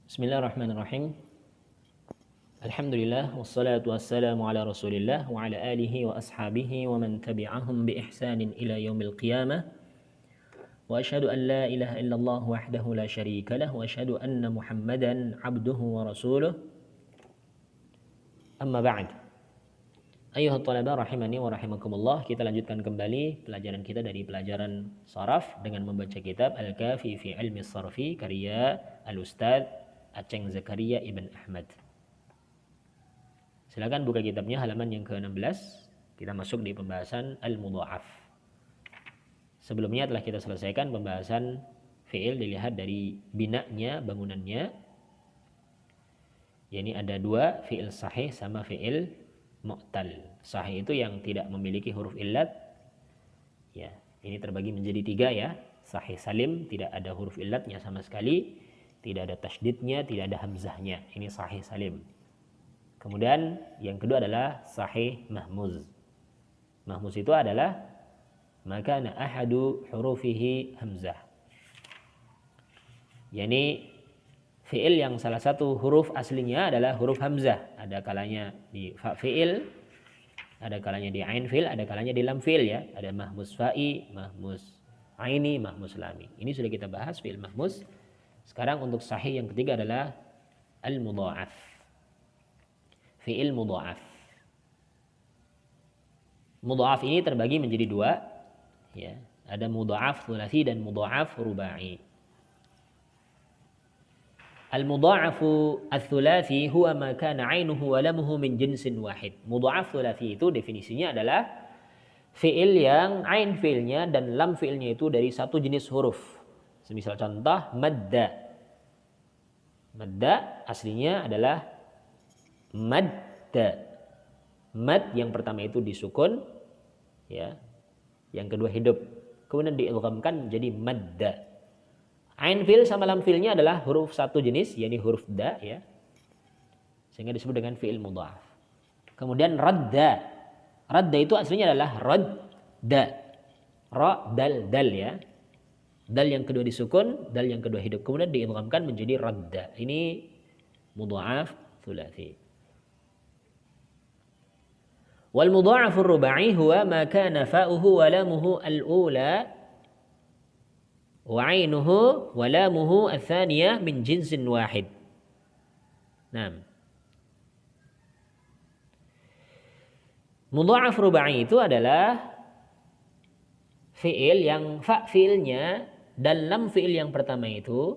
Bismillahirrahmanirrahim. Alhamdulillah wassalatu wassalamu ala Rasulillah wa ala alihi wa ashabihi wa man tabi'ahum bi ihsanin ila yaumil qiyamah. Wa asyhadu an la ilaha illallah wahdahu la syarika lah wa asyhadu anna Muhammadan abduhu wa rasuluh. Amma ba'd. Ayyuhat talaba rahimani wa rahimakumullah. Kita lanjutkan kembali pelajaran kita dari pelajaran saraf dengan membaca kitab Al-Kafi fi Ilmi Sarfi karya Al-Ustadz Aceng Zakaria Ibn Ahmad. Silakan buka kitabnya halaman yang ke-16. Kita masuk di pembahasan al-mudha'af. Sebelumnya telah kita selesaikan pembahasan fi'il dilihat dari binanya, bangunannya. Yani ada dua, fi'il sahih sama fi'il mu'tal. Sahih itu yang tidak memiliki huruf illat. Ya, ini terbagi menjadi tiga ya. Sahih salim, tidak ada huruf illatnya sama sekali. Tidak ada tasydidnya, tidak ada hamzahnya. Ini sahih salim. Kemudian yang kedua adalah sahih mahmuz. Mahmuz itu adalah makana ahadu hurufihi hamzah. Yani fi'il yang salah satu huruf aslinya adalah huruf hamzah. Ada kalanya di fa fi'il, ada kalanya di ain fi'il, ada kalanya di lam fi'il ya. Ada mahmuz fa'i, mahmuz aini, mahmuz lami. Ini sudah kita bahas fi'il mahmuz. Sekarang untuk sahih yang ketiga adalah al-mudha'af. Fi'il mudha'af. Mudha'af ini terbagi menjadi dua. Ya, ada mudha'af thulathi dan mudha'af ruba'i. Al-mudha'afu ats-tsulathi huwa ma kana 'ainuhu wa lamuhu min jinsin wahid. Mudha'af thulathi itu definisinya adalah fi'il yang ain fi'ilnya dan lam fi'ilnya itu dari satu jenis huruf. Semisal contoh madda. Madda aslinya adalah madda. Mad yang pertama itu disukun ya. Yang kedua hidup. Kemudian diidghamkan menjadi madda. Ain fi'il sama lam fi'ilnya adalah huruf satu jenis, yakni huruf da ya. Sehingga disebut dengan fi'il mudha'af. Kemudian radda. Radda itu aslinya adalah radda. Ra dal dal ya. Dal yang kedua disukun, dal yang kedua hidup. Kemudian diidghamkan menjadi radda. Ini mudha'af thulathi. Wal mudha'afur ruba'i huwa ma kana fa'uhu wa lamuhu al-ula wa 'ainuhu wa lamuhu ats-tsaniyah min jinsin wahid. Naam. Mudha'af ruba'i itu adalah fi'il yang fa fi'ilnya dan lam fi'il yang pertama itu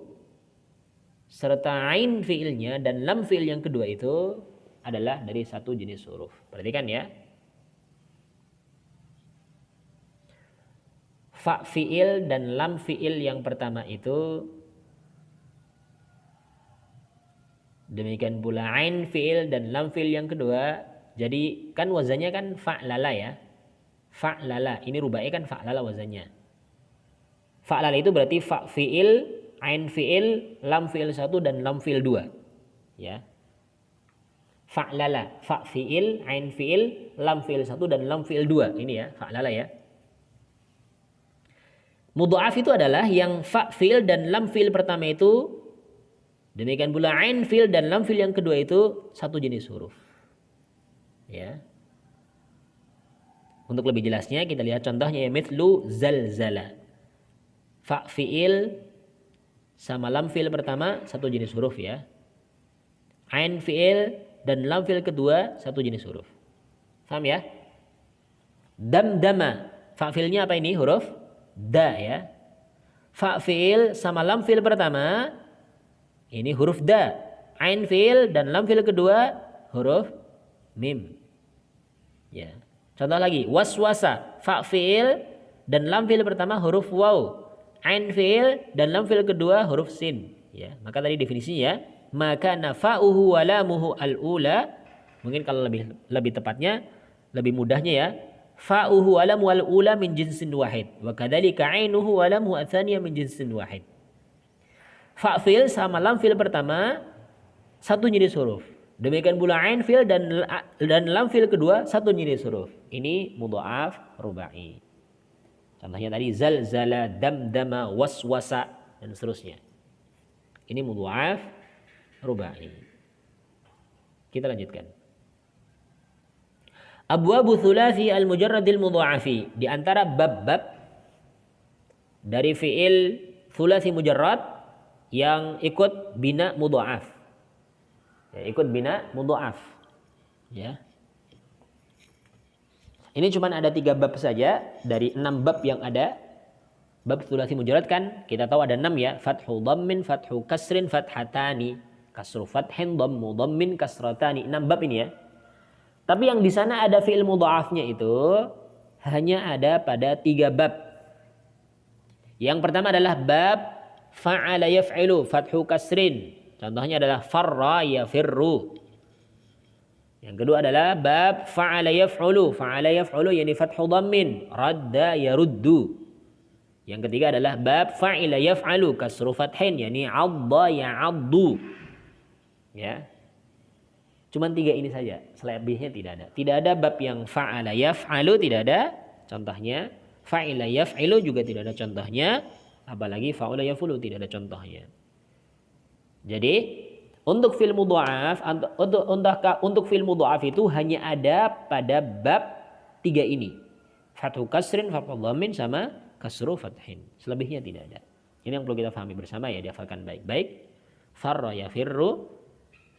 serta ain fi'ilnya dan lam fi'il yang kedua itu adalah dari satu jenis huruf. Perhatikan ya. Fa fi'il dan lam fi'il yang pertama itu, demikian pula ain fi'il dan lam fi'il yang kedua. Jadi kan wazannya kan fa'lala ya. Fa'lala, ini rubai kan fa'lala wazannya. Fa'lala itu berarti fa fi'il, ain fi'il, lam fi'il 1 dan lam fi'il 2. Ya. Fa'lala, fa fi'il, ain fi'il, lam fi'il 1 dan lam fi'il 2. Ini ya, fa'lala ya. Mudha'af itu adalah yang fa fi'il dan lam fi'il pertama itu, demikian pula ain fi'il dan lam fi'il yang kedua itu satu jenis huruf. Ya. Untuk lebih jelasnya kita lihat contohnya ya, mithlu zalzala. Fa fi'il sama lam fi'il pertama satu jenis huruf ya. Ain fi'il dan lam fi'il kedua satu jenis huruf. Paham ya? Damdama. Fa fi'ilnya apa ini? Huruf da ya. Fa fi'il sama lam fi'il pertama ini huruf da. Ain fi'il dan lam fi'il kedua huruf mim. Ya. Contoh lagi, waswasa. Fa fi'il dan lam fi'il pertama huruf waw. Ain fi'il dan lam fi'il kedua huruf sin. Ya, maka tadi definisinya maka nafa'uhu wa lamuhu al-ula. Mungkin kalau lebih tepatnya, lebih mudahnya ya. Fa'uhu wa lamuhu al-ula min jinsin wahid. Wa kadzalika 'ainuhu wa lamuhu ats-tsaniyah min jinsin wahid. Fa fi'il sama lam fi'il pertama satu jenis huruf. Demikian pula ain fi'il dan lam fi'il kedua satu jenis huruf. Ini mudha'af ruba'i. Contohnya tadi zalzala, damdama, waswasa dan seterusnya. Ini mudha'af rubai. Kita lanjutkan. Abwabu thulathi al-mujarradil mudha'afi. Di antara bab-bab dari fi'il thulathi mujarrad yang ikut bina mudha'af. Ya, ikut bina mudha'af. Ya. Ini cuma ada 3 bab saja dari 6 bab yang ada. Bab thulathi mujarrad kan kita tahu ada 6 ya. Fathu dhammin, fathu kasrin, fathatani. Kasru fathin, dhammu dhammin, kasratani. 6 bab ini ya. Tapi yang di sana ada fi'il mudha'afnya itu hanya ada pada 3 bab. Yang pertama adalah bab fa'ala yaf'ilu, fathu kasrin. Contohnya adalah farra yafirru. Yang kedua adalah bab fa'ala yaf'ulu, fa'ala yaf'ulu yani fathu dhammin, radda yaruddu. Yang ketiga adalah bab fa'ila yaf'alu, kasru fathin yani 'adda ya'addu. Ya. Cuman 3 ini saja, selebihnya tidak ada. Tidak ada bab yang fa'ala yaf'alu, tidak ada contohnya. Fa'ila yaf'ilu juga tidak ada contohnya. Apalagi fa'ula yaf'ulu tidak ada contohnya. Jadi untuk fil mudha'af, untuk fil mudha'af itu hanya ada pada bab 3 ini. Fathu kasrin, fathu dhammin sama kasru fathin. Selebihnya tidak ada. Ini yang perlu kita pahami bersama ya, dihafalkan baik-baik. Farra yafirru,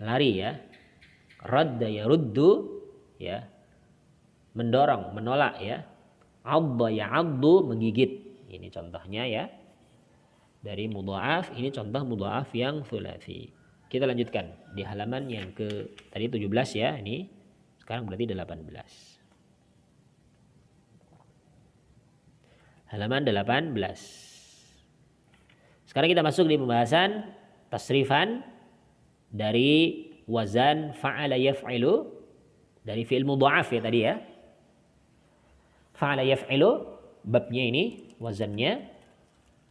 lari ya. Radda yaruddu ya, mendorong, menolak ya. 'Adda ya'addu, menggigit. Ini contohnya ya dari mudha'af. Ini contoh mudha'af yang thulathi. Kita lanjutkan di halaman yang ke tadi 17 ya, ini sekarang berarti 18. Halaman 18. Sekarang kita masuk di pembahasan tasrifan dari wazan fa'ala yaf'ilu dari fi'il mudha'af ya tadi ya. Fa'ala yaf'ilu babnya ini wazannya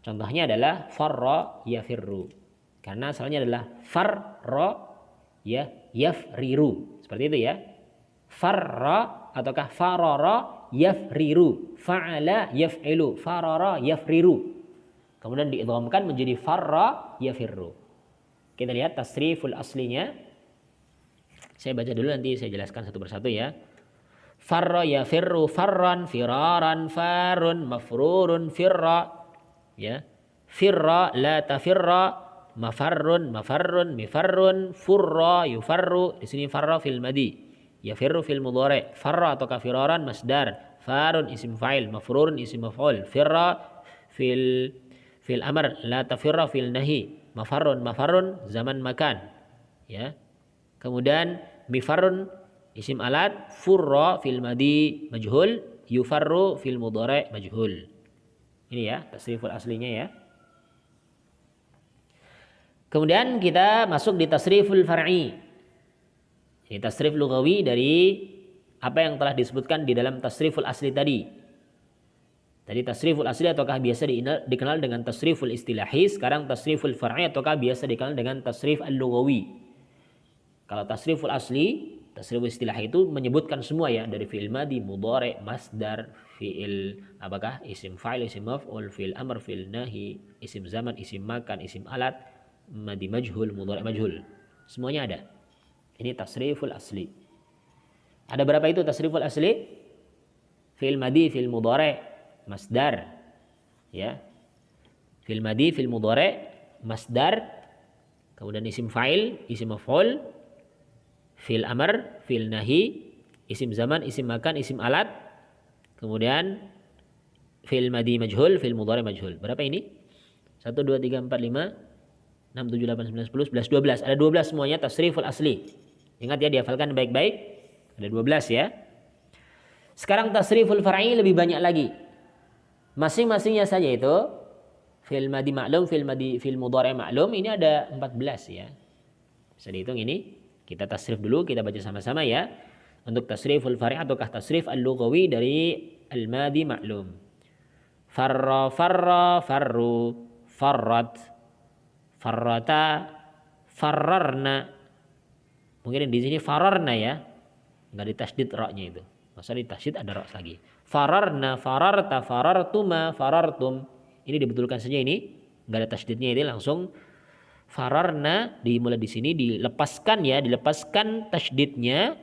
contohnya adalah farra yafirru. Karena asalnya adalah farra ya yafriru. Seperti itu ya. Farra ataukah farara yafriru. Fa'ala yaf'ilu, farara yafriru. Kemudian diidghamkan menjadi farra yafirru. Kita lihat tasriful aslinya. Saya baca dulu nanti saya jelaskan satu persatu ya. Farra yafirru farran, firaran, farun, mafrurun, firra. Ya. Firra la tafirra, mafarrun, mafarrun, mifarrun, furra, yufarru. Di sini farra fil madi. Yafirru fil mudhari'. Farra atau kafiraran masdar. Farun isim fa'il, mafrurun isim maf'ul. Firra fil amr, la tafirra fil nahi. Mafarrun, mafarrun zaman makan. Ya. Kemudian mifarrun isim alat, furra fil madi majhul, yufarru fil mudhari' majhul. Ini ya tasriful aslinya ya. Kemudian kita masuk di tasriful far'i. Ini tasrif lughawi dari apa yang telah disebutkan di dalam tasriful asli tadi. Tadi tasriful asli ataukah biasa dikenal dengan tasriful istilahi, sekarang tasriful far'i ataukah biasa dikenal dengan tasrif al-lughawi. Kalau tasriful asli, tasriful istilah itu menyebutkan semua ya, dari fi'il madi, mudhari, masdar, fi'il apakah isim fa'il, isim maf'ul, fi'il amr, fi'il nahi, isim zaman, isim makan, isim alat, madi majhul, mudhari majhul. Semuanya ada. Ini tasriful asli. Ada berapa itu tasriful asli? Fi'il madi, fi'il mudhari, masdar. Ya. Fi'il madi, fi'il mudhari, masdar, kemudian isim fa'il, isim maf'ul, fi'il amr, fi'il nahi, isim zaman, isim makan, isim alat, kemudian fi'il madi majhul, fi'il mudhari majhul. Berapa ini? 1, 2, 3, 4, 5, 6, 7, 8, 9, 10, 11, 12. Ada 12 semuanya tasriful asli. Ingat ya, dihafalkan baik-baik. Ada 12 ya. Sekarang tasriful far'i lebih banyak lagi. Masing-masingnya saja itu fi'il madi maklum, fi'il mudhari maklum, ini ada 14 ya. Bisa dihitung ini. Kita tasrif dulu, kita baca sama-sama ya. Untuk tasriful far'i ataukah tasrif al-lughawi dari al-madi maklum. Farra, farra, farru, farrat, farrata, farrarna. Mungkin di sini fararna ya. Enggak ditasydid ra-nya itu. Maksudnya ditasydid ada ra lagi. Fararna, fararta, farartuma, farartum. Ini dibetulkan saja ini. Enggak ada tasydidnya, ini langsung Fararna dimulai di sini dilepaskan ya, dilepaskan tasydidnya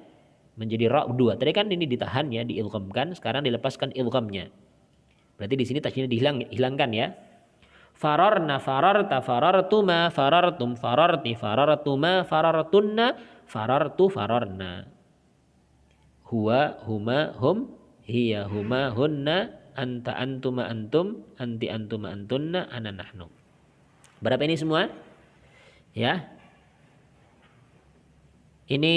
menjadi ra dua. Tadi kan ini ditahan ya, diilghamkan, sekarang dilepaskan ilghamnya. Berarti di sini tasydidnya hilangkan ya. Fararna, fararta, farartuma, farartum, fararti, farartuma, farartunna, farartu, fararna. Huwa, huma, hum, hiya, huma, hunna, anta, antuma, antum, anti, antuma, antunna, ana, nahnu. Berapa ini semua? Ya. Ini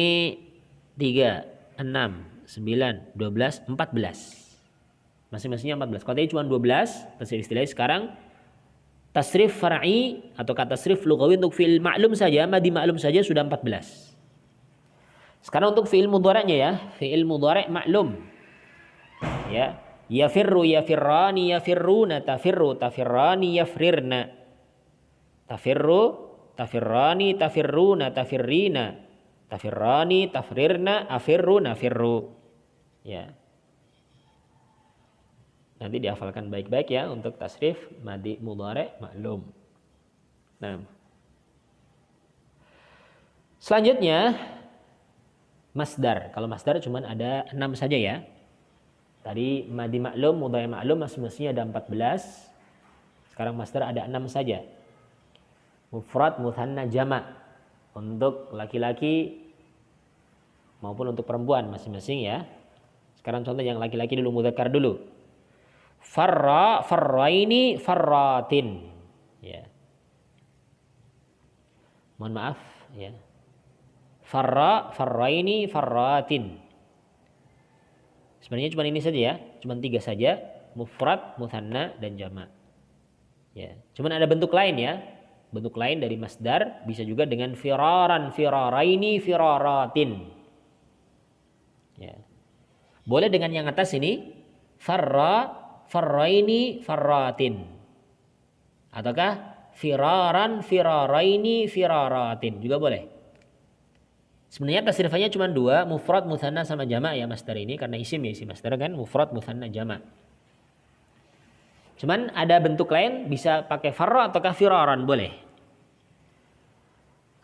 3, 6, 9, 12, 14. Masing-masingnya 14. Kalau tadi cuma 12, tasrif istilahnya. Sekarang tasrif far'i atau kata tasrif lughawi untuk fi'il ma'lum saja, madi ma'lum saja sudah 14. Sekarang untuk fi'il mudhari'nya ya, fi'il mudhari' ma'lum. Ya, yafirru, yafirrani, yafirruna, tafirru, tafirrani, yafrirna. Tafirru, tafirrani, tafirruna, tafirrina, tafirrani, tafrirna, afirru, nafirru. Ya. Nanti dihafalkan baik-baik ya untuk tasrif madi mudhari' ma'lum. Nah. Selanjutnya masdar. Kalau masdar cuma ada 6 saja ya. Tadi madi ma'lum, mudhari' ma'lum masing-masingnya ada 14. Sekarang masdar ada 6 saja. Mufrad, mutsanna, jama'. Untuk laki-laki maupun untuk perempuan masing-masing ya. Sekarang contoh yang laki-laki dulu, mudzakkar dulu. Farra, farraini, farratin. Ya. Mohon maaf ya. Farra, farraini, farratin. Sebenarnya cuma ini saja ya, cuma 3 saja, mufrad, mutsanna dan jama'. Ya, cuman ada bentuk lain ya. Bentuk lain dari masdar bisa juga dengan firaran, firaraini, firaratin. Ya. Boleh dengan yang atas ini farra, farraini, farratin. Ataukah firaran, firaraini, firaratin juga boleh. Sebenarnya tasrifannya cuma 2, mufrad, mutsanna sama jama' ya masdar ini, karena isim ya, isim masdar kan mufrad, mutsanna, jama'. Cuman ada bentuk lain bisa pakai farra ataukah firaran boleh.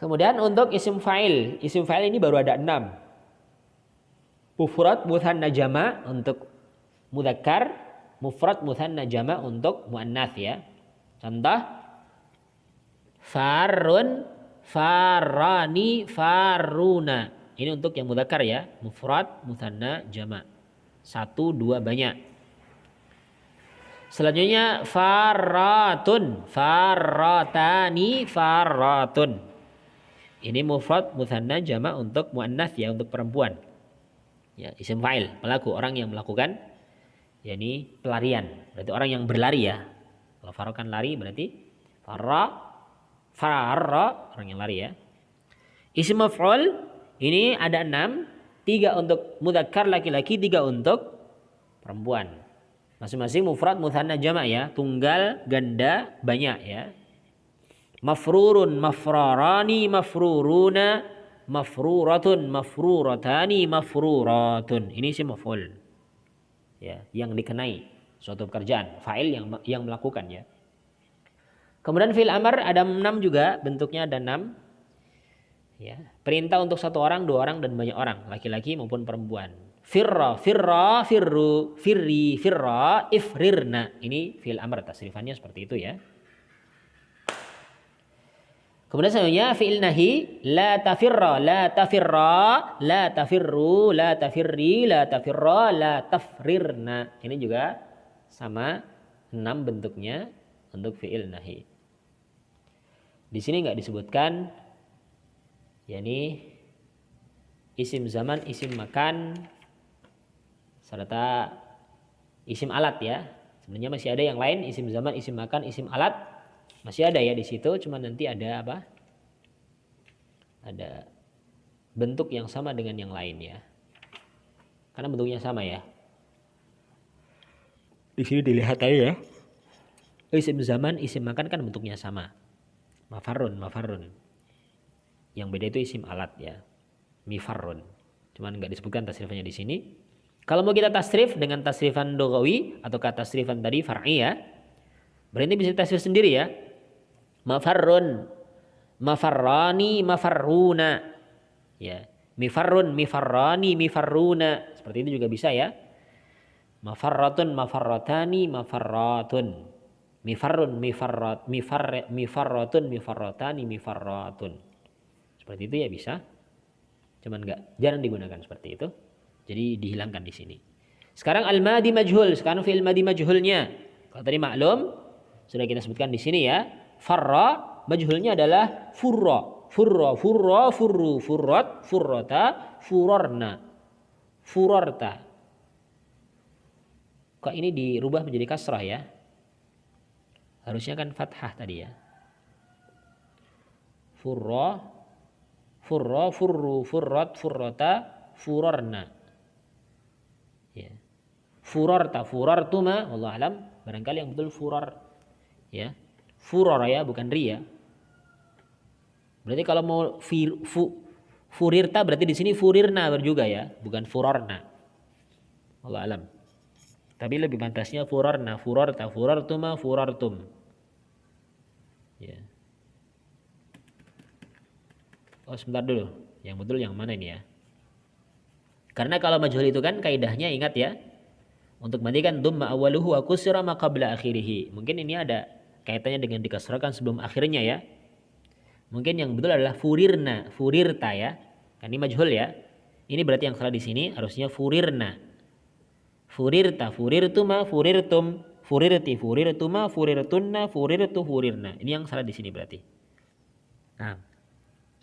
Kemudian untuk isim fa'il ini baru ada 6. Mufrad, mutsanna, jama' untuk mudzakkar, mufrad, mutsanna, jama' untuk muannats ya. Contoh farun, farani, faruna. Ini untuk yang mudzakkar ya, mufrad, mutsanna, jama'. 1, 2 banyak. Selanjutnya faratun, faratani, faratun. Ini mufrad, mutsanna, jama' untuk muannats ya, untuk perempuan. Ya, isim fa'il, pelaku, orang yang melakukan, yakni pelarian. Berarti orang yang berlari ya. Kalau faro kan lari, berarti farra, orang yang lari ya. Isim maf'ul ini ada 6, 3 untuk mudzakkar laki-laki, 3 untuk perempuan. Masing-masing mufrad, mutsanna, jama' ya, tunggal, ganda, banyak ya. Mafrurun, mafrarani, mafruruna, mafruratun, mafruratani, mafruratun. Ini isim maf'ul. Ya, yang dikenai suatu pekerjaan, fa'il yang melakukan ya. Kemudian fi'il amr ada 6 juga, bentuknya ada 6. Ya, perintah untuk 1 orang, 2 orang dan banyak orang, laki-laki maupun perempuan. Firra, firra, firru, firri, firra, ifrirna. Ini fi'il amr, tasrifannya seperti itu ya. Kemudian selanjutnya fi'il nahi, la tafirra, la tafirra, la tafirru, la tafirri, la tafirra, la tafrirna. Ini juga sama 6 bentuknya untuk fi'il nahi. Di sini enggak disebutkan yakni isim zaman, isim makan serta isim alat ya. Sebenarnya masih ada yang lain, isim zaman, isim makan, isim alat. Masih ada ya di situ, cuma nanti ada apa? Ada bentuk yang sama dengan yang lain ya. Karena bentuknya sama ya. Di sini dilihat aja ya. Isim zaman, isim makan kan bentuknya sama. Mafarrun, mafarrun. Yang beda itu isim alat ya. Mifarrun. Cuman enggak disebutkan tasrifannya di sini. Kalau mau kita tasrif dengan tasrifan lughawi atau kata tasrifan tadi far'i ya. Berarti bisa tasrif sendiri ya. Mafarrun, mafarrani, mafarruna. Ya, mifarrun, mifarrani, mifarruna. Seperti itu juga bisa ya. Mafarratun, mafarratani, mafarratun. Mifarrun, mifarratun, mifarratani, mifarratun. Seperti itu ya bisa. Cuman jarang digunakan seperti itu. Jadi dihilangkan di sini. Sekarang al-madi majhul. Sekarang fi'il madi majhulnya. Kalau tadi maklum sudah kita sebutkan di sini ya. Farra majhulnya adalah furra. Furra, furra, furru, furrat, furrata, furarna, furarta. Kok ini dirubah menjadi kasrah ya? Harusnya kan fathah tadi ya. Furra, furra, furru, furrat, furrata, furarna. Ya. Furarta, furartuma, wallahu alam. Barangkali yang betul furar. Ya. Furor ya, bukan ri ya. Berarti kalau mau furirta berarti di sini furirna juga ya, bukan furorna. Wallahu alam. Tapi lebih pantasnya furarna, furarta, furartuma, furartum. Ya. Oh sebentar dulu, yang betul yang mana ini ya? Karena kalau majhul itu kan kaidahnya ingat ya, untuk matikan dumma awaluhu wa kusira ma qabla akhirih. Mungkin ini ada kaitannya dengan dikasrahkan sebelum akhirnya ya. Mungkin yang betul adalah furirna, furirta ya. Kan ini majhul ya. Ini berarti yang salah di sini harusnya furirna. Furirta, furirtuma, furirtum, furirti, furirtuma, furirtunna, furirtu, furirna. Ini yang salah di sini berarti. Nah,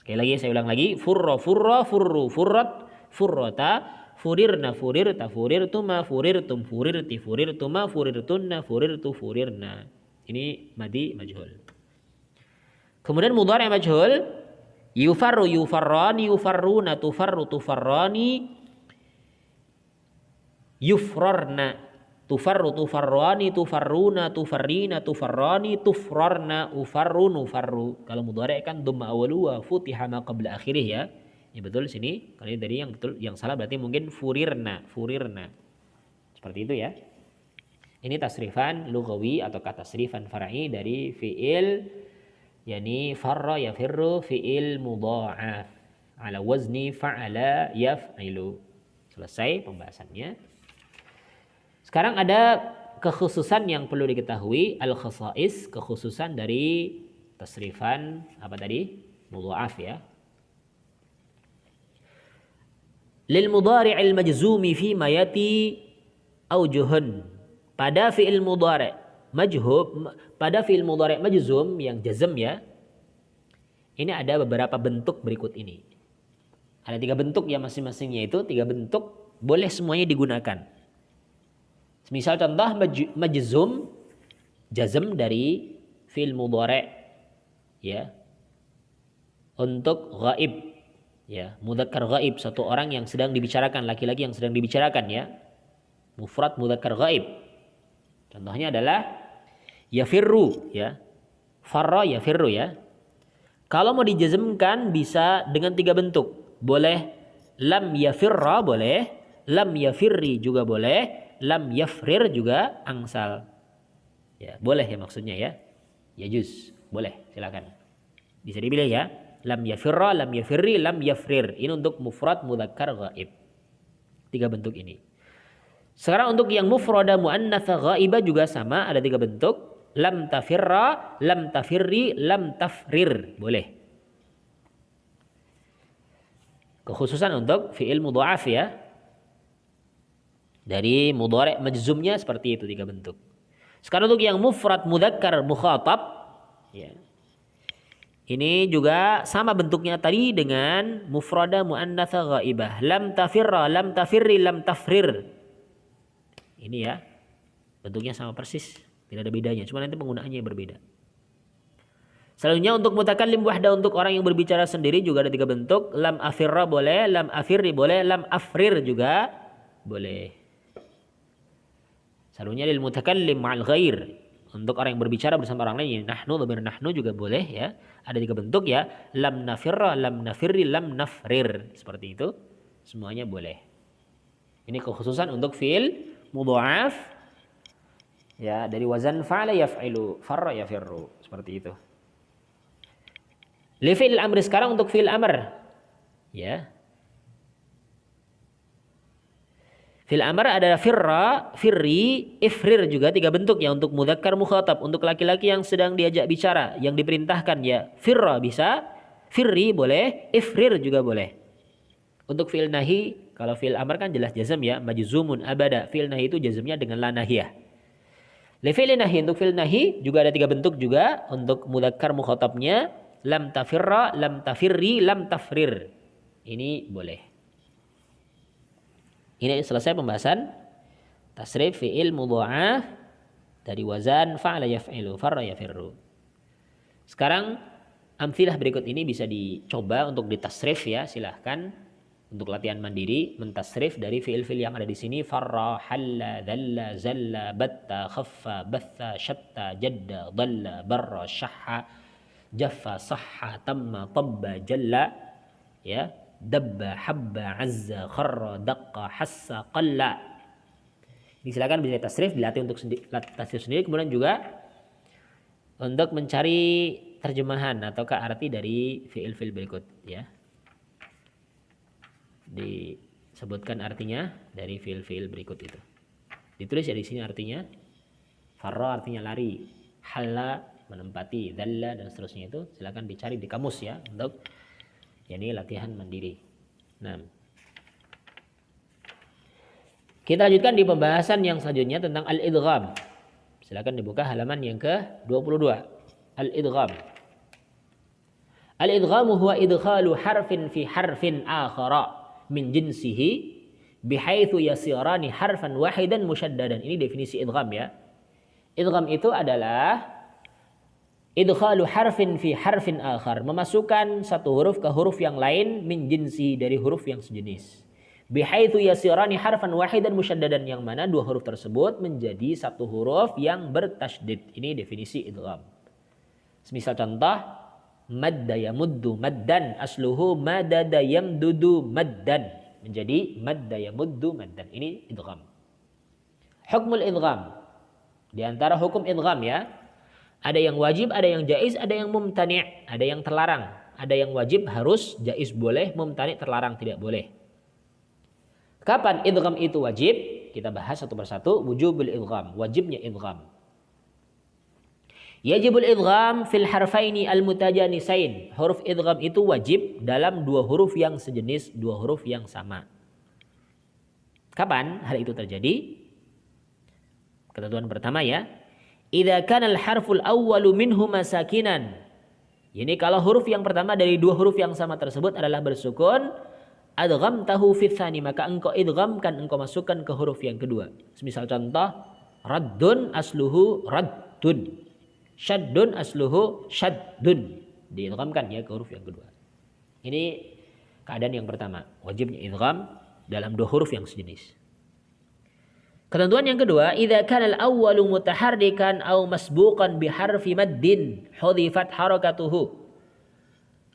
sekali lagi saya ulang lagi. Furra, furra, furru, furrat, furrata, furirna, furirta, furirtuma, furirtum, furirti, furirtuma, furirtunna, furirtu, furirna. Ini madi majhul. Kemudian mudhari' majhul, yufarru, yufarrani, yufarruna, tufarru, tufarrani, yufrarna, tufarru, tufarrani, tufarruna, tufarrina, tufarrani, tufrarna, ufarru, nufarru. Kalau mudhari' kan dhamma awalu wa futiha ma qabla akhirih ya. Ya betul sini. Kalau ini dari yang betul, yang salah berarti mungkin furirna, furirna. Seperti itu ya. Ini tasrifan lughawi atau tasrifan far'i dari fi'il yani farra yafirru fi'il mudha'af ala wazni fa'ala yaf'ilu. Selesai pembahasannya. Sekarang ada kekhususan yang perlu diketahui, al-khasais, kekhususan dari tasrifan apa tadi? Mudha'af ya. Lil mudhari'il majzumi fi ma yati aujuhun. Pada fi'il mudhari' majhub, pada fi'il mudhari' majzum yang jazm ya. Ini ada beberapa bentuk berikut ini. Ada 3 bentuk ya masing-masingnya itu 3 bentuk boleh semuanya digunakan. Misal contoh majzum jazm dari fi'il mudhari' ya. Untuk ghaib ya, mudzakkar ghaib, satu orang yang sedang dibicarakan, laki-laki yang sedang dibicarakan ya. Mufrad mudzakkar ghaib. Contohnya adalah yafirru ya. Farra yafirru ya. Kalau mau dijazmkan bisa dengan 3 bentuk. Boleh lam yafirra boleh, lam yafirri juga boleh, lam yafrir juga angsal. Ya, boleh ya maksudnya ya. Ya juz, boleh, silakan. Bisa dipilih ya. Lam yafirra, lam yafirri, lam yafrir. Ini untuk mufrad mudzakkar ghaib. 3 bentuk ini. Sekarang untuk yang mufrada muannatsa ghaibah juga sama, ada 3 bentuk. Lam tafirra, lam tafirri, lam tafrir. Boleh. Kekhususan untuk fi'il mudha'af ya. Dari mudhari' majzumnya seperti itu 3 bentuk. Sekarang untuk yang mufrad mudzakkar mukhatab ya. Ini juga sama bentuknya tadi dengan mufrada muannatsa ghaibah. Lam tafirra, lam tafirri, lam tafrir. Ini ya. Bentuknya sama persis, tidak ada bedanya, cuma nanti penggunaannya yang berbeda. Selanjutnya untuk mutakallim wahda, untuk orang yang berbicara sendiri juga ada 3 bentuk. Lam afirra boleh, lam afirri boleh, lam afrir juga boleh. Selanjutnya lil mutakallim ma'al ghair, untuk orang yang berbicara bersama orang lain, nahnu, dhamir nahnu juga boleh ya. Ada 3 bentuk ya. Lam nafirra, lam nafirri, lam nafrir. Seperti itu. Semuanya boleh. Ini kekhususan untuk fi'il mudha'af ya, dari wazan fa'ala yaf'ilu, farra yafirru. Seperti itu. Li fi'il amri sekarang untuk fi'il amr. Ya. Fi'il amr ada firra, firri, ifrir juga 3 bentuk ya untuk mudzakkar mukhatab, untuk laki-laki yang sedang diajak bicara, yang diperintahkan ya. Firra bisa, firri boleh, ifrir juga boleh. Untuk fi'il nahi, kalau fi'il amr kan jelas jazm ya, majzumun abada. Fi'il nahi itu jazmnya dengan la nahiyah. Li fi'il nahi, untuk fi'il nahi juga ada 3 bentuk juga untuk mudzakkar mukhatabnya, lam tafirra, lam tafirri, lam tafrir. Ini boleh. Ini selesai pembahasan tasrif fi'il mudha'af dari wazan fa'ala yaf'ilu, farra yafirru. Sekarang amtsilah berikut ini bisa dicoba untuk ditasrif ya, silahkan untuk latihan mandiri mentasrif dari fi'il-fi'il yang ada di sini. Farra, halla, dhalla, zalla, batta, khaffa, batha, syatta, jadda, dhalla, barra, syahha, jaffa, sahha, tamma, tabba, jalla, ya, dabba, habba, azza, kharra, daqqa, hassa, qalla. Ini silakan bisa tasrif, dilatih untuk tasrif sendiri. Kemudian juga untuk mencari terjemahan ataukah arti dari fi'il-fi'il berikut ya. Disebutkan artinya dari fi'il-fi'il berikut itu. Ditulis ya di sini artinya. Farra artinya lari, halla menempati, dhalla dan seterusnya itu silakan dicari di kamus ya untuk ini latihan mandiri. Nah, kita lanjutkan di pembahasan yang selanjutnya tentang al-idgham. Silakan dibuka halaman yang ke-22. Al-idgham. Al-idgham huwa idkhalu harfin fi harfin akhara min jinsihi bihaitsu yasirani harfan wahidan musyaddadan. Ini definisi idgham ya. Idgham itu adalah idkhalu harfin fi harfin akhar, memasukkan satu huruf ke huruf yang lain min jinsi dari huruf yang sejenis. Bihaitsu yasirani harfan wahidan musyaddadan, yang mana dua huruf tersebut menjadi satu huruf yang bertasydid. Ini definisi idgham. Semisal contoh, madda yamuddu maddan asluhu madada yamdudu maddan, menjadi madda yamuddu maddan. Ini idgham. Hukmul idgham. Di antara hukum idgham ya, ada yang wajib, ada yang jaiz, ada yang mumtani', ada yang terlarang. Ada yang wajib harus, jaiz boleh, mumtani' terlarang tidak boleh. Kapan idgham itu wajib? Kita bahas satu persatu. Wujubul idgham, wajibnya idgham. Yajibul idgham fil harfaini al-mutajanisain. Huruf idgham itu wajib dalam dua huruf yang sejenis, dua huruf yang sama. Kapan hal itu terjadi? Ketentuan pertama ya. Idza kana al-harful awwalu minhuma sakinan. Ini kalau huruf yang pertama dari dua huruf yang sama tersebut adalah bersukun, adghamtahu fi tsani, maka engkau idghamkan, engkau masukkan ke huruf yang kedua. Semisal contoh, raddun asluhu raddun. Syaddun asluhu syaddun. Diidghamkan ya ke huruf yang kedua. Ini keadaan yang pertama, wajibnya idgham dalam dua huruf yang sejenis. Ketentuan yang kedua, idza kana al-awwalu mutaharrikan aw masbuqan bi harfi maddin hudhifat harakatuhu.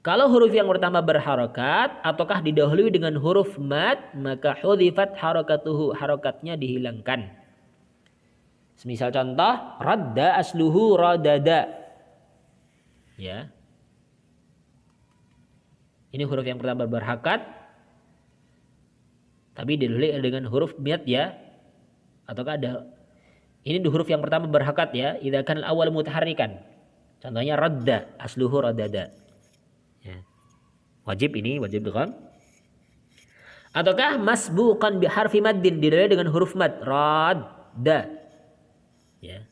Kalau huruf yang pertama berharakat ataukah didahului dengan huruf mad, maka hudhifat harakatuhu, harakatnya dihilangkan. Semisal contoh, radda asluhu radada. Ya. Ini huruf yang pertama berharakat tapi didahului dengan huruf mad ya. Ataukah ada ini di huruf yang pertama berharakat ya, idza kana al-awwal mutaharrikan. Contohnya radda asluhu radada. Ya. Wajib ini, wajib idgham. Ataukah masbuqan bi harfi maddin, didahului dengan huruf mad, radda. Ya.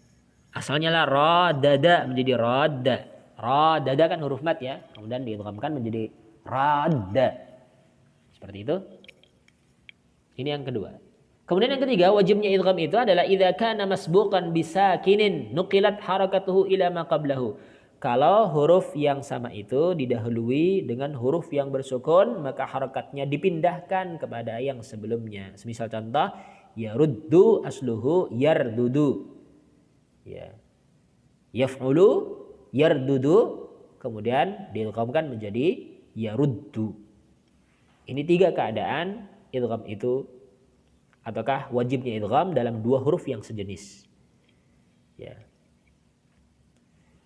Asalnya lah radada menjadi radda. Radada kan huruf mad ya, kemudian diidghamkan menjadi radda. Seperti itu. Ini yang kedua. Kemudian yang ketiga, wajibnya idgham itu adalah idza kana masbuqan bisakinin nuqilat harakatuhu ila ma qablahu. Kalau huruf yang sama itu didahului dengan huruf yang bersukun, maka harakatnya dipindahkan kepada yang sebelumnya. Semisal contoh, yaruddu asluhu yardudu. Ya. Yaf'ulu yardudu, kemudian diidghamkan menjadi yaruddu. Ini tiga keadaan idgham itu, ataukah wajibnya idgham dalam dua huruf yang sejenis. Ya.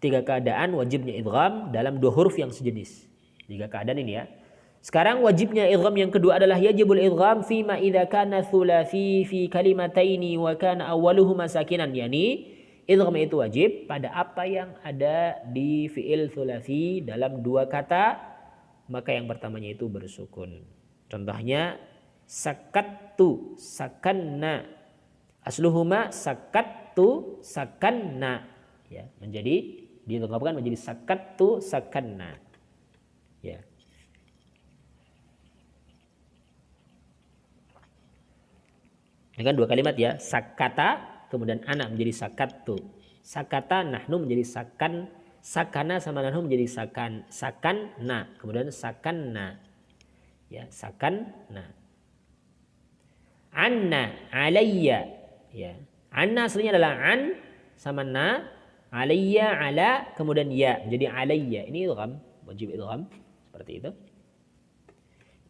3 keadaan wajibnya idgham dalam 2 huruf yang sejenis. 3 keadaan ini ya. Sekarang wajibnya idgham yang kedua adalah yajibul idgham fi ma idza kana thulathi fi kalimataini wa kana awwaluhuma sakinan. Yani idgham itu wajib pada apa yang ada di fiil thulathi dalam 2 kata, maka yang pertamanya itu bersukun. Contohnya sakattu, sakanna. Asluhuma sakattu, sakanna. Ya, menjadi diidghamkan menjadi sakattu, sakanna. Ya. Ini kan 2 kalimat ya, sakata kemudian ana menjadi sakattu. Sakata nahnu menjadi sakan, sakana sama nahnu menjadi sakan, sakanna, kemudian sakanna. Ya, sakanna. Anna, alayya. Ya. Anna aslinya adalah an sama na, alayya, ala, kemudian ya menjadi alayya. Ini idgham, wajib idgham seperti itu.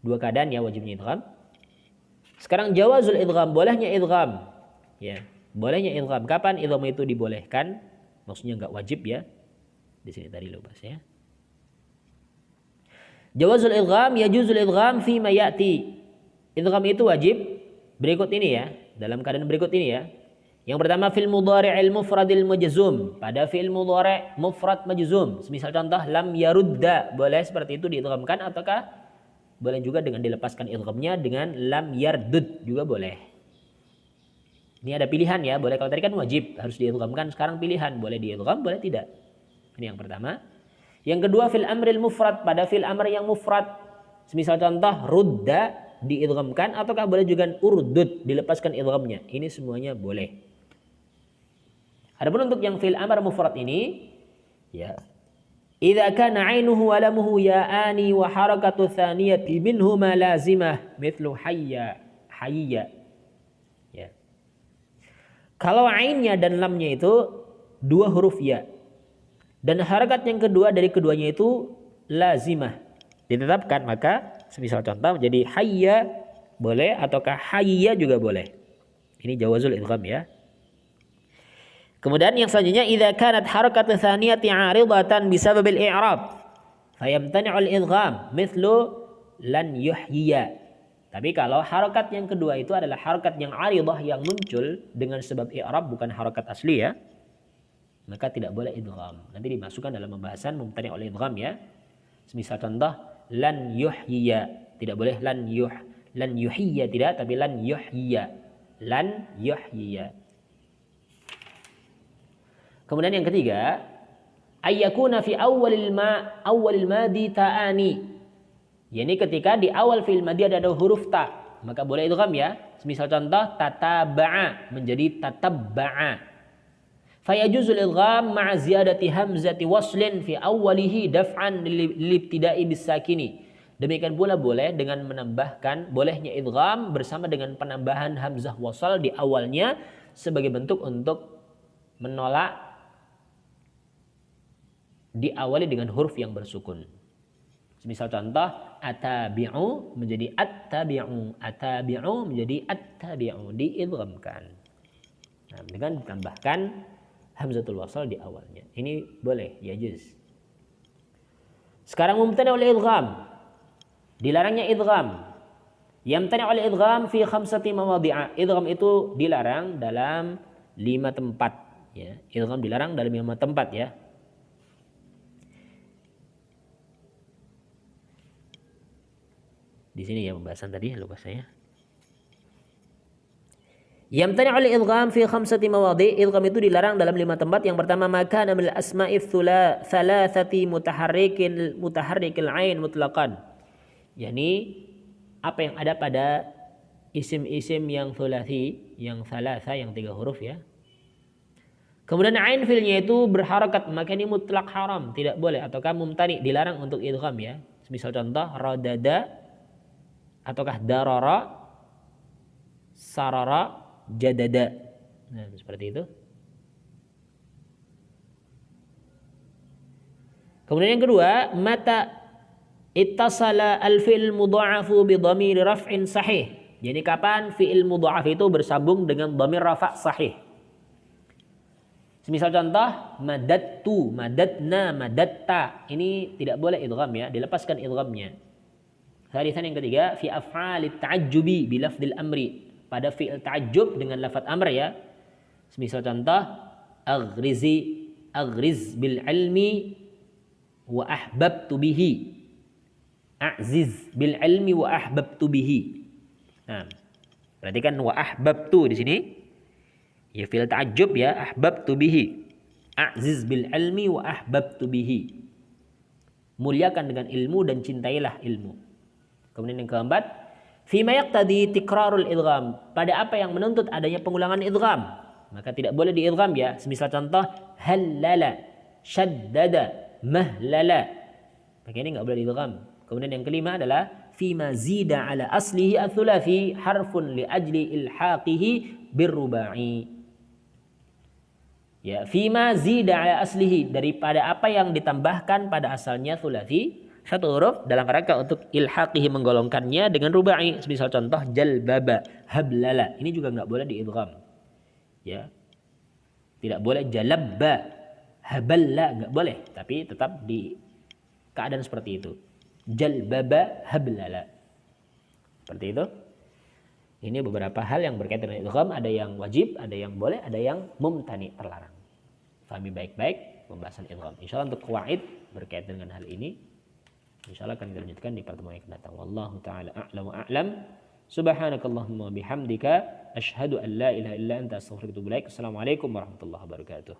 2 keadaan ya wajibnya idgham. Sekarang jawazul idgham, bolehnya idgham. Ya, bolehnya idgham. Kapan idgham itu dibolehkan? Maksudnya enggak wajib ya. Di sini tadi lo bahas ya. Jawazul idgham yajuzul idgham fi ma ya'ti. Idgham itu wajib berikut ini ya, dalam keadaan berikut ini ya. Yang pertama fil mudhari'il mufradil majzum, pada fi'il mudhari' mufrad majzum. Misal contoh lam yarudda, boleh seperti itu diidghamkan ataukah boleh juga dengan dilepaskan idghamnya dengan lam yardud juga boleh. Ini ada pilihan ya, boleh. Kalau tadi kan wajib harus diidghamkan, sekarang pilihan, boleh diidgham, boleh tidak. Ini yang pertama. Yang kedua fil amril mufrad, pada fil amr yang mufrad. Misal contoh rudda diidghamkan ataukah boleh juga urdud dilepaskan idghamnya. Ini semuanya boleh. Adapun untuk yang fil amr mufrad ini ya, idza kana 'ainuhu wa lamuhu ya'ani wa harakatu tsaniyati minhuma lazimah mithlu hayya, hayya. Ya. Kalau ainnya dan lamnya itu 2 huruf ya. Dan harakat yang kedua dari keduanya itu lazimah, ditetapkan, maka semisal contoh menjadi hayya boleh ataukah hayya juga boleh. Ini jawazul idgham ya. Kemudian yang selanjutnya idza kanat harakatu tsaniyati 'aridatan bisababil i'rab fayamtani'ul idgham mithlu lan yuhyiya. Tapi kalau harakat yang kedua itu adalah harakat yang 'aridah yang muncul dengan sebab i'rab bukan harakat asli ya, maka tidak boleh idgham. Nanti dimasukkan dalam pembahasan mumtani'ul idgham ya. Semisal contoh lan yuhyiya, tidak boleh lan yuhyiya tidak, tapi lan yuhyiya. Lan yuhyiya. Kemudian yang ketiga, ayyakuna fi awwalil madi ta'ani. Yani ketika di awal fi'il madi ada huruf ta, maka boleh idgham ya. Misal contoh tataba'a menjadi tatabba'a. Fayajuzul idgham ma'a ziyadati hamzati waslin fi awwalihi daf'an lilibtida'i bisakini. Demikian pula boleh dengan menambahkan, bolehnya idgham bersama dengan penambahan hamzah wasal di awalnya sebagai bentuk untuk menolak diawali dengan huruf yang bersukun. Misal contoh atabi'u menjadi attabi'u, atabi'u menjadi attabi'u, diidghamkan. Nah, dengan ditambahkan hamzatul wasal di awalnya. Ini boleh, yajuz. Sekarang mumtani'ul idgham. Dilarangnya idgham. Yamtani'ul idgham fi 5 mawadhi'a. Idgham itu dilarang dalam 5 tempat ya. Idgham dilarang dalam 5 tempat ya. Di sini ya pembahasan tadi, lupa saya. Yamtani'ul idgham fi 5 mawadhi'. Idgham itu dilarang dalam 5 tempat. Yang pertama maka namil asma'its thalathati mutaharrikil ain mutlaqan. Yani apa yang ada pada isim-isim yang thulathi, yang thalatha, yang 3 huruf ya. Kemudian ain filnya itu berharakat, maka ini mutlak haram, tidak boleh, ataukah mumtani, dilarang untuk idgham ya. Misal contoh radada ataukah darara, sarara, jadada. Nah, seperti itu. Kemudian yang kedua, mata ittasala al-fi'l mudha'afu bi dhamir raf'in sahih. Jadi kapan fi'il mudha'af itu bersambung dengan dhamir rafa' sahih. Semisal contoh madattu, madatna, madatta. Ini tidak boleh idgham ya, dilepaskan idghamnya. Salisan yang ketiga fi af'alit ta'ajjubi bi lafdzil amri. Pada fi'il ta'ajjub dengan lafaz amr ya. Semisal contoh aghriz bil ilmi wa ahbabtu bihi. A'ziz bil ilmi wa ahbabtu bihi. Nah, perhatikan wa ahbabtu di sini. Ya fi'il ta'ajjub ya, ahbabtu bihi. A'ziz bil ilmi wa ahbabtu bihi. Muliakan dengan ilmu dan cintailah ilmu. Kemudian yang keempat, fima yaqtadi tikrarul idgham. Pada apa yang menuntut adanya pengulangan idgham, maka tidak boleh diidgham ya. Semisal contoh halala, syaddada, mahlala. Maka ini enggak boleh diidgham. Kemudian yang kelima adalah fima zida ala aslihi ats-tsulafi harfun li ajli ilhaqihi birrubai. Ya, fima zida ala aslihi, daripada apa yang ditambahkan pada asalnya tsulasi, satu huruf dalam rangka untuk ilhaqihi menggolongkannya dengan rubai. Misal contoh jalbaba, hablala. Ini juga enggak boleh diidgham. Ya. Tidak boleh jalabba, haballa, enggak boleh, tapi tetap di keadaan seperti itu. Jalbaba, hablala. Seperti itu. Ini beberapa hal yang berkaitan dengan idgham, ada yang wajib, ada yang boleh, ada yang mumtani, terlarang. Fahami baik-baik pembahasan idgham. Insyaallah untuk qawaid berkaitan dengan hal ini, insyaallah akan kita lanjutkan di pertemuan yang akan datang. Wallahu taala a'lam wa a'lam. Subhanakallahumma bihamdika asyhadu an la ilaha illa anta astaghfiruka wa atubu ilaik. Assalamualaikum warahmatullahi wabarakatuh.